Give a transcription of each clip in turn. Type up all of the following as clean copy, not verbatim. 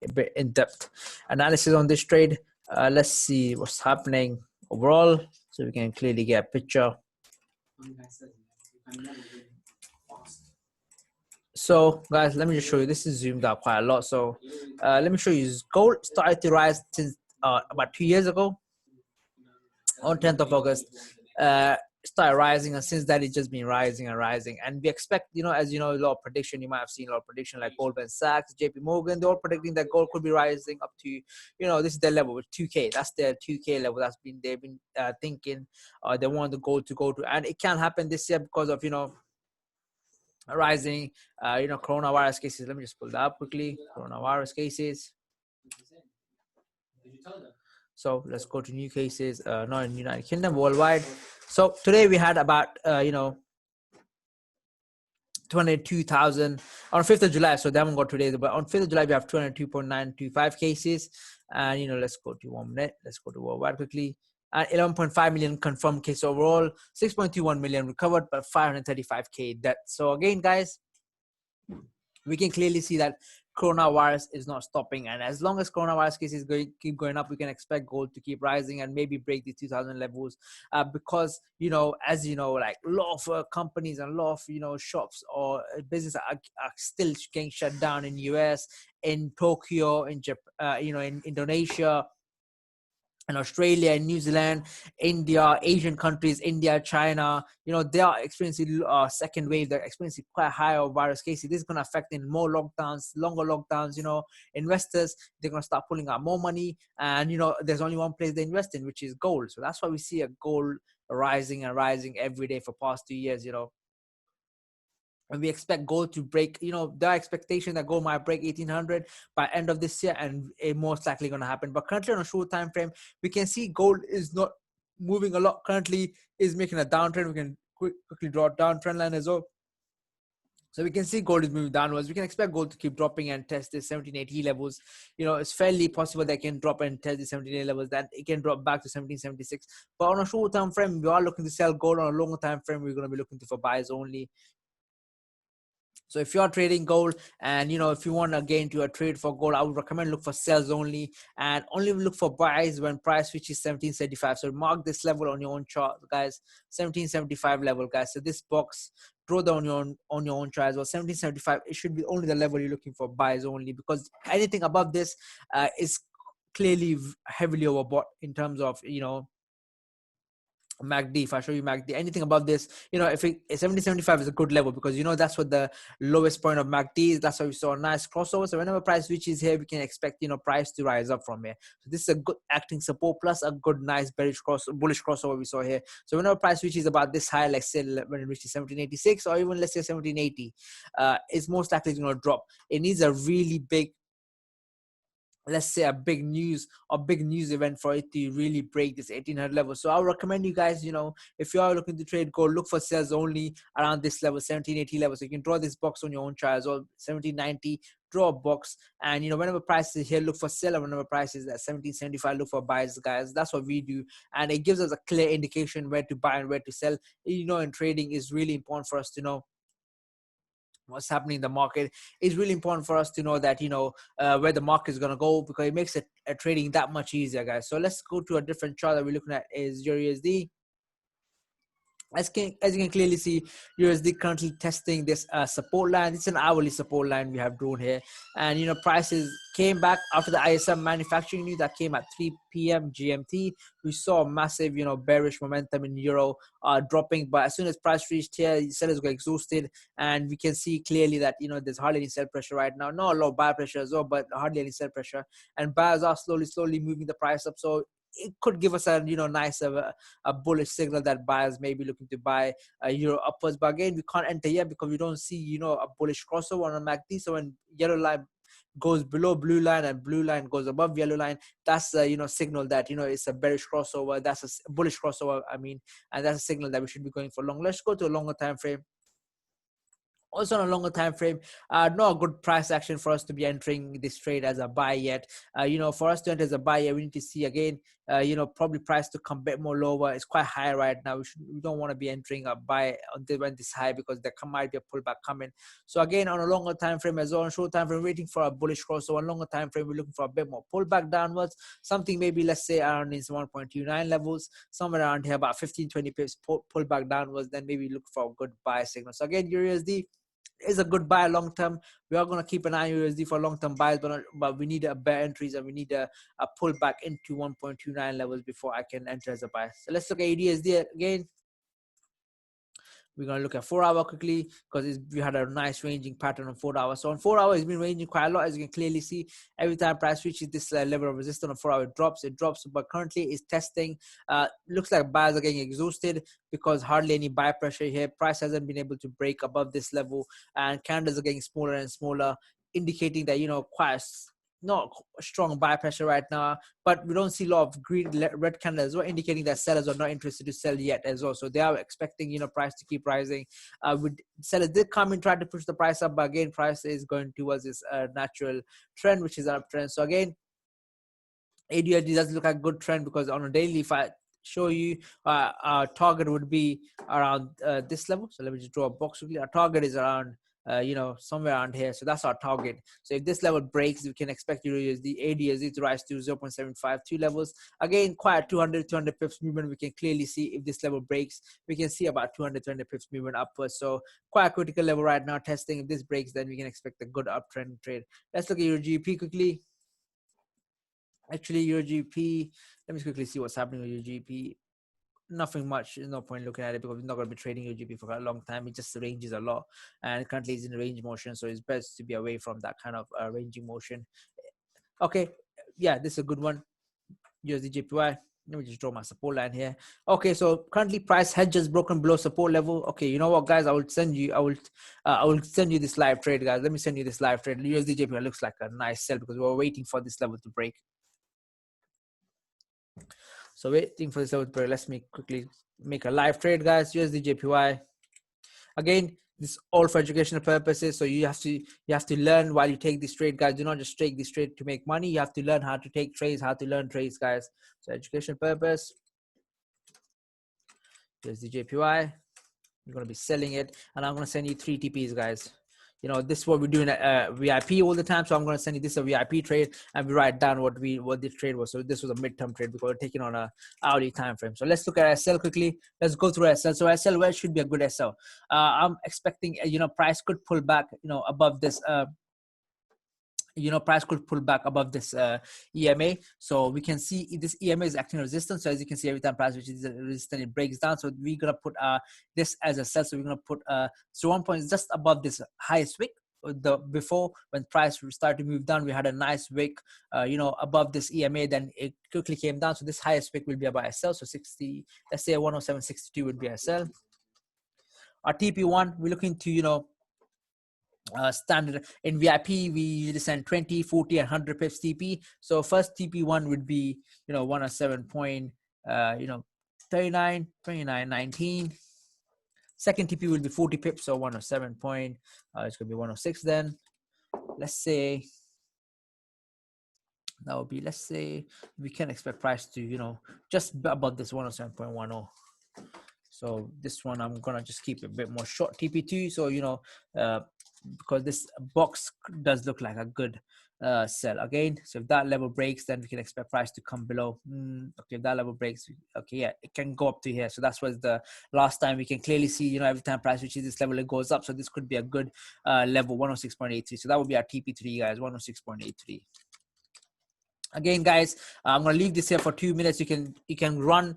a bit in-depth analysis on this trade. Let's see what's happening overall, so we can clearly get a picture. So guys, let me just show you. This is zoomed out quite a lot. So let me show you. Gold started to rise since about 2 years ago on 10th of August. Started rising, and since then it's just been rising and rising. And we expect, as you know, a lot of prediction. You might have seen a lot of prediction like Goldman Sachs, JP Morgan. They're all predicting that gold could be rising up to, this is their level with 2K. That's their 2K level. They've been thinking they want the gold to go to, and it can't happen this year because of rising coronavirus cases. Let me just pull that up quickly. Coronavirus cases. So let's go to new cases, not in United Kingdom, worldwide. So today we had about 22,000 on 5th of July. So they haven't got today, but on 5th of July we have 202.925 cases. And let's go to 1 minute. Let's go to worldwide quickly. 11.5 million confirmed cases overall, 6.21 million recovered, but 535K death. So again, guys, we can clearly see that coronavirus is not stopping, and as long as coronavirus cases keep going up, we can expect gold to keep rising and maybe break the 2000 levels, because as you know, like a lot of companies and a lot of shops or business are still getting shut down in US, in Tokyo, in Japan, in Indonesia, in Australia, in New Zealand, India, Asian countries, India, China, they are experiencing second wave. They're experiencing quite high of virus cases. This is going to affect in more lockdowns, longer lockdowns. Investors, they're going to start pulling out more money, and there's only one place they invest in, which is gold. So that's why we see a gold rising and rising every day for past 2 years. And we expect gold to break, there are expectations that gold might break 1800 by end of this year, and it most likely going to happen. But currently on a short time frame, we can see gold is not moving a lot. Currently is making a downtrend. We can quickly draw a downtrend line as well. So we can see gold is moving downwards. We can expect gold to keep dropping and test the 1780 levels. It's fairly possible they can drop and test the 1780 levels. Then it can drop back to 1776. But on a short time frame, we are looking to sell gold. On a longer time frame, we're going to be looking for buys only. So if you're trading gold and, if you want to get into a trade for gold, I would recommend look for sales only, and only look for buys when price reaches 1775. So mark this level on your own chart, guys. 1775 level, guys. So this box, draw down on your own chart as well. 1775, it should be only the level you're looking for buys only, because anything above this is clearly heavily overbought in terms of, MACD. If I show you MACD, anything above this, if 1775 is a good level, because that's what the lowest point of MACD is. That's why we saw a nice crossover. So whenever price reaches here, we can expect price to rise up from here. So this is a good acting support plus a good nice bullish crossover we saw here. So whenever price reaches about this high, like say when it reaches 1786 or even let's say 1780, it's most likely going to drop. It needs a really big, let's say a big news event for it to really break this 1800 level. So I would recommend you guys, if you are looking to trade gold, look for sales only around this level, 1780 level. So you can draw this box on your own chart as well. 1790, draw a box, and whenever price is here, look for sell, and whenever price is at 1775, look for buys, guys. That's what we do, and it gives us a clear indication where to buy and where to sell. In trading is really important for us to know what's happening in the market. It's really important for us to know that where the market is going to go, because it makes it trading that much easier, guys. So let's go to a different chart that we're looking at is your USD. As you can clearly see, USD currently testing this support line. It's an hourly support line we have drawn here, and prices came back after the ISM manufacturing news that came at 3 p.m. GMT. We saw massive bearish momentum in euro dropping, but as soon as price reached here, sellers got exhausted, and we can see clearly that there's hardly any sell pressure right now. Not a lot of buy pressure as well, but hardly any sell pressure, and buyers are slowly moving the price up. So it could give us a nice a bullish signal that buyers may be looking to buy euro upwards. But again, we can't enter yet because we don't see a bullish crossover on a MACD. So when yellow line goes below blue line and blue line goes above yellow line, that's a signal that it's a bearish crossover. That's a bullish crossover, and that's a signal that we should be going for long. Let's go to a longer time frame. Also on a longer time frame, not a good price action for us to be entering this trade as a buy yet. For us to enter as a buy, we need to see again, probably price to come back more lower. It's quite high right now. We don't want to be entering a buy until when this high, because there might be a pullback coming. So again, on a longer time frame as well, on short time frame, waiting for a bullish cross. So on longer time frame, we're looking for a bit more pullback downwards, something maybe let's say around these 1.29 levels, somewhere around here, about 15-20 pips pullback downwards. Then maybe look for a good buy signal. So again, USD is a good buy long term. We are going to keep an eye on USD for long term buys, but we need a bear entries, and we need a pullback into 1.29 levels before I can enter as a buy. So let's look at ADSD again. We're going to look at 4 hour quickly, because we had a nice ranging pattern on 4 hours. So on 4 hours, it's been ranging quite a lot. As you can clearly see, every time price reaches this level of resistance on 4 hour, it drops, but currently it's testing. Looks like buyers are getting exhausted because hardly any buy pressure here. Price hasn't been able to break above this level, and candles are getting smaller and smaller, indicating that, quite not strong buy pressure right now, but we don't see a lot of green red candles as well, indicating that sellers are not interested to sell yet as well. So they are expecting price to keep rising. Sellers did come and try to push the price up, but again, price is going towards this natural trend, which is an uptrend. So again, ADLD does look like a good trend, because on a daily, if I show you, our target would be around this level. So let me just draw a box quickly. Our target is around somewhere around here. So that's our target. So if this level breaks, we can expect the ADSD to rise to 0.752 levels. Again, quite a 200 pips movement. We can clearly see if this level breaks, we can see about 200 pips movement upwards. So quite a critical level right now testing. If this breaks, then we can expect a good uptrend trade. Let's look at your GP quickly. Actually, your GP, let me quickly see what's happening with your GP. Nothing much. There's no point looking at it, because we're not going to be trading your GP for a long time. It just ranges a lot, and currently it's in range motion, so it's best to be away from that kind of ranging motion. Okay, yeah, this is a good one. USD JPY. Let me just draw my support line here. Okay, so currently price had just broken below support level. Okay, you know what, guys? I will send you this live trade, guys. Let me send you this live trade. USD JPY looks like a nice sell, because we're waiting for this level to break. So waiting for this level to break. Let's quickly make a live trade, guys. USD JPY. Again, this is all for educational purposes. So you have to learn while you take this trade, guys. Do not just take this trade to make money. You have to learn how to take trades, how to learn trades, guys. So educational purpose. USD JPY. I'm going to be selling it, and I'm going to send you 3 TPs, guys. This is what we're doing at VIP all the time. So I'm going to send you this a VIP trade, and we write down what this trade was. So this was a midterm trade, because we're taking on a hourly time frame. So let's look at SL quickly. Let's go through SL. So SL, where should be a good SL? I'm expecting, price could pull back, above this, price could pull back above this EMA. So we can see this EMA is acting resistance. So as you can see, every time price which is resistant, it breaks down. So we're going to put this as a sell. So we're going to put so 1 point just above this highest wick. Before, when price started to move down, we had a nice wick above this EMA, then it quickly came down. So this highest wick will be about a sell. So 60, let's say 107.62 would be a sell. Our TP1, we're looking to standard in VIP, we usually send 20, 40, and 100 pips TP. So first TP1 would be 107 point 39, 29, 19. Second TP will be 40 pips, so 107 point. It's gonna be 106 then. Let's say that would be, let's say we can expect price to just above this 107.10. So this one I'm gonna just keep a bit more short TP2. So because this box does look like a good sell again. So if that level breaks, then we can expect price to come below. Okay, if that level breaks, okay, yeah, it can go up to here. So that's was the last time we can clearly see, every time price reaches this level, it goes up. So this could be a good level, 106.83. So that would be our TP3, guys, 106.83. Again, guys, I'm gonna leave this here for 2 minutes. You can run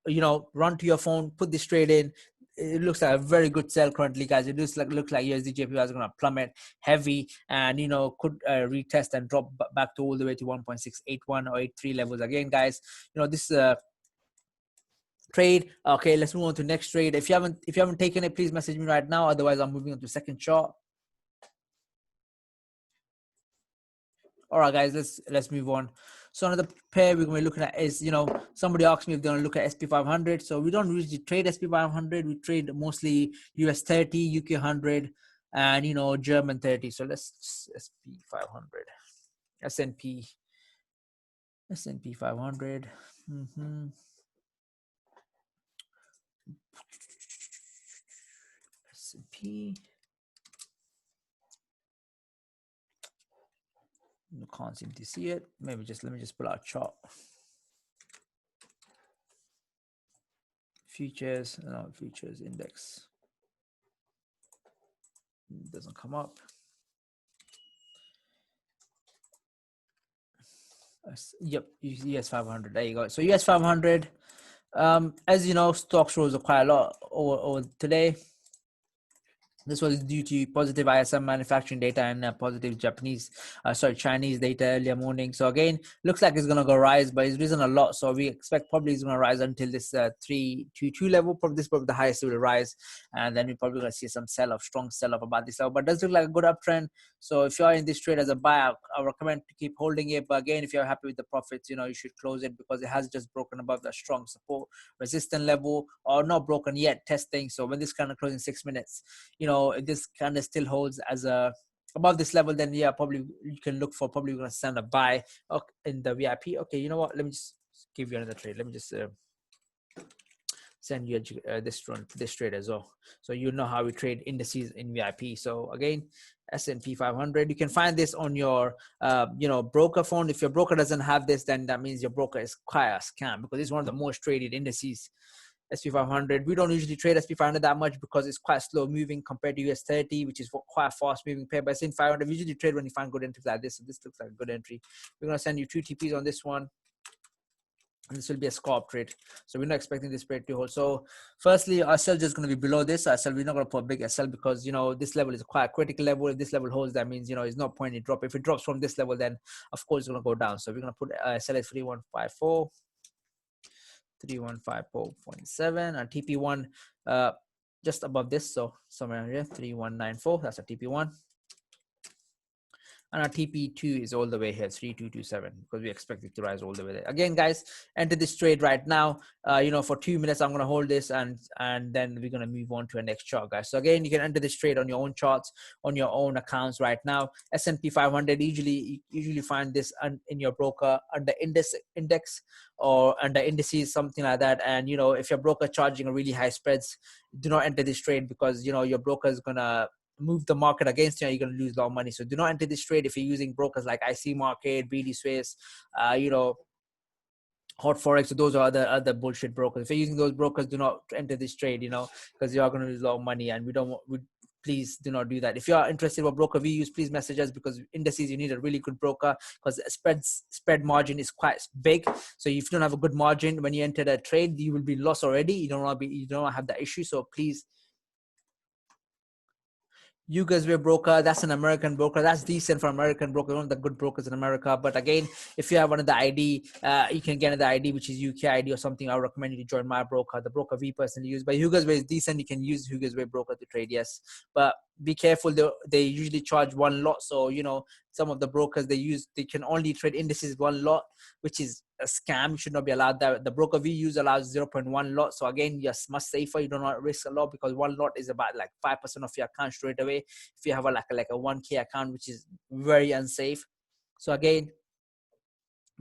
to your phone, put this trade in. It looks like a very good sell currently, guys. It looks like USD JPY is going to plummet heavy, and could retest and drop back to all the way to 1.681 or 83 levels again, guys. This trade. Okay, let's move on to next trade. If you haven't taken it, please message me right now. Otherwise, I'm moving on to second chart. All right, guys, let's move on. So another pair we're going to be looking at is, somebody asked me if they're going to look at SP500. So we don't usually trade SP500. We trade mostly US 30, UK 100, and German 30. So let's SP 500, S&P 500. S&P. You can't seem to see it. Maybe let me just pull out a chart. Futures, no, futures index. It doesn't come up. Yep, US 500. There you go. So US 500. As you know, stocks rose quite a lot over today. This was due to positive ISM manufacturing data and positive Chinese data earlier morning. So again, looks like it's going to go rise, but it's risen a lot. So we expect probably it's going to rise until this 322 level. Probably this is probably the highest it will rise. And then we're probably going to see some strong sell-off about this level. But it does look like a good uptrend. So if you are in this trade as a buyer, I recommend to keep holding it. But again, if you're happy with the profits, you should close it because it has just broken above the strong support resistance level, or not broken yet, testing. So when this kind of closing 6 minutes, if this kind of still holds as a above this level, then yeah, probably you can look for, probably going to send a buy in the VIP. Okay, you know what? Let me just give you another trade. Let me just send you this trade as well, so you know how we trade indices in VIP. So again, S&P 500. You can find this on your broker phone. If your broker doesn't have this, then that means your broker is quite a scam, because it's one of the most traded indices. SP 500. We don't usually trade SP 500 that much because it's quite slow moving compared to US 30, which is quite fast moving pair. But in 500, we usually trade when you find good entries like this. So this looks like a good entry. We're going to send you 2 TPs on this one. And this will be a scalp trade. So we're not expecting this trade to hold. So firstly, our sell just going to be below this. Our sell, we're not going to put a big SL because, this level is quite a critical level. If this level holds, that means, it's no point in drop. If it drops from this level, then of course it's going to go down. So we're going to put SL at 3154. 3154.7 and TP1 just above this, so somewhere here 3194. That's a TP1, and our TP2 is all the way here 3227, because we expect it to rise all the way there. Again, guys, enter this trade right now. For 2 minutes I'm going to hold this, and then we're going to move on to a next chart, guys. So again, you can enter this trade on your own charts, on your own accounts right now. S&P 500, usually find this in your broker under index or under indices, something like that. And if your broker charging a really high spreads, do not enter this trade, because your broker is gonna move the market against you, and you're going to lose a lot of money. So do not enter this trade if you're using brokers like IC Market, BD Swiss, Hot Forex. So those are other bullshit brokers. If you're using those brokers, do not enter this trade, because you are going to lose a lot of money, and please do not do that. If you are interested in what broker we use, please message us, because indices, you need a really good broker, because spread margin is quite big. So if you don't have a good margin when you enter the trade, you will be lost already. You don't want to have that issue. So please, you guys were broker, that's an American broker. That's decent for American broker, one of the good brokers in America. But again, if you have one of the ID, you can get another ID, which is UK ID or something. I would recommend you to join my broker, the broker we personally use. But Hugo's Way is decent. You can use Hugo's Way broker to trade, yes. But be careful, they usually charge one lot. So, some of the brokers they can only trade indices one lot, which is a scam. You should not be allowed that. The broker we use allows 0.1 lot. So again, you're much safer. You do not risk a lot, because one lot is about like 5% of your account straight away. If you have a 1K account, which is very unsafe. So again,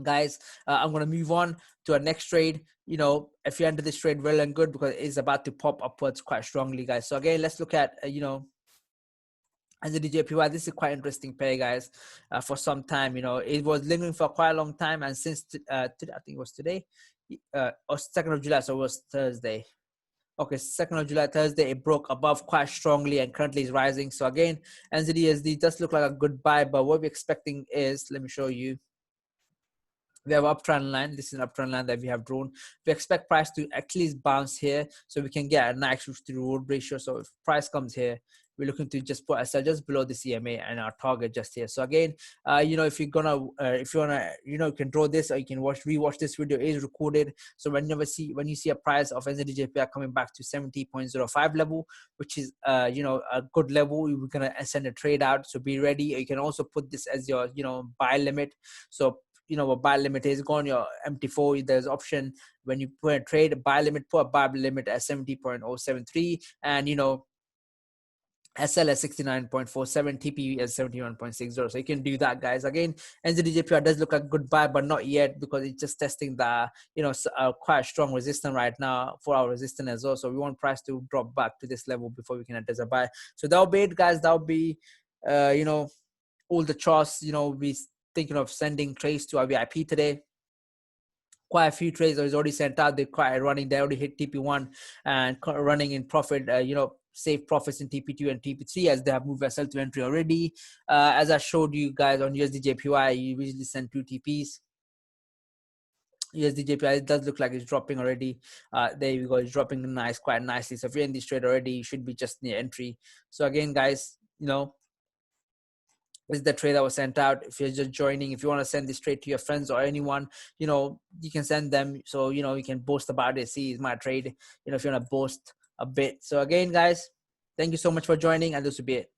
guys, I'm going to move on to our next trade. If you enter this trade, well and good, because it's about to pop upwards quite strongly, guys. So again, let's look at, as a DJPY, this is quite interesting pair, guys. For some time, it was lingering for quite a long time, and since I think it was today, or 2nd of July, so it was Thursday. Okay, 2nd of July, Thursday, it broke above quite strongly and currently is rising. So again, NZDSD does look like a good buy, but what we're expecting is, let me show you. We have uptrend line. This is an uptrend line that we have drawn. We expect price to at least bounce here, so we can get a nice risk to reward ratio. So if price comes here, we're looking to just put ourselves just below the CMA and our target just here. So again, if you wanna, you can draw this, or you can rewatch this video. It is recorded. So when you see a price of NZDJPI coming back to 70.05 level, which is a good level, we're gonna send a trade out. So be ready. You can also put this as your buy limit. So what buy limit is, go on your MT4, there's option when you put a trade, buy limit, put a buy limit at 70.073, and SL at 69.47, TP at 71.60. So you can do that, guys. Again, NZDJPR does look like a good buy, but not yet, because it's just testing the, quite strong resistance right now, 4-hour resistance as well. So we want price to drop back to this level before we can enter a buy. So that'll be it, guys. That'll be, all the charts. We thinking of sending trades to our VIP today. Quite a few trades is already sent out. They're quite running. They already hit TP1 and running in profit. Save profits in TP2 and TP3 as they have moved vessel to entry already. As I showed you guys on USDJPY, you usually send 2 TPs. USDJPY, it does look like it's dropping already. There you go. It's dropping quite nicely. So if you're in this trade already, you should be just near entry. So again, guys, this is the trade that was sent out. If you're just joining, if you want to send this trade to your friends or anyone, you can send them. So, you can boast about it. See, it's my trade, if you want to boast a bit. So again, guys, thank you so much for joining, and this will be it.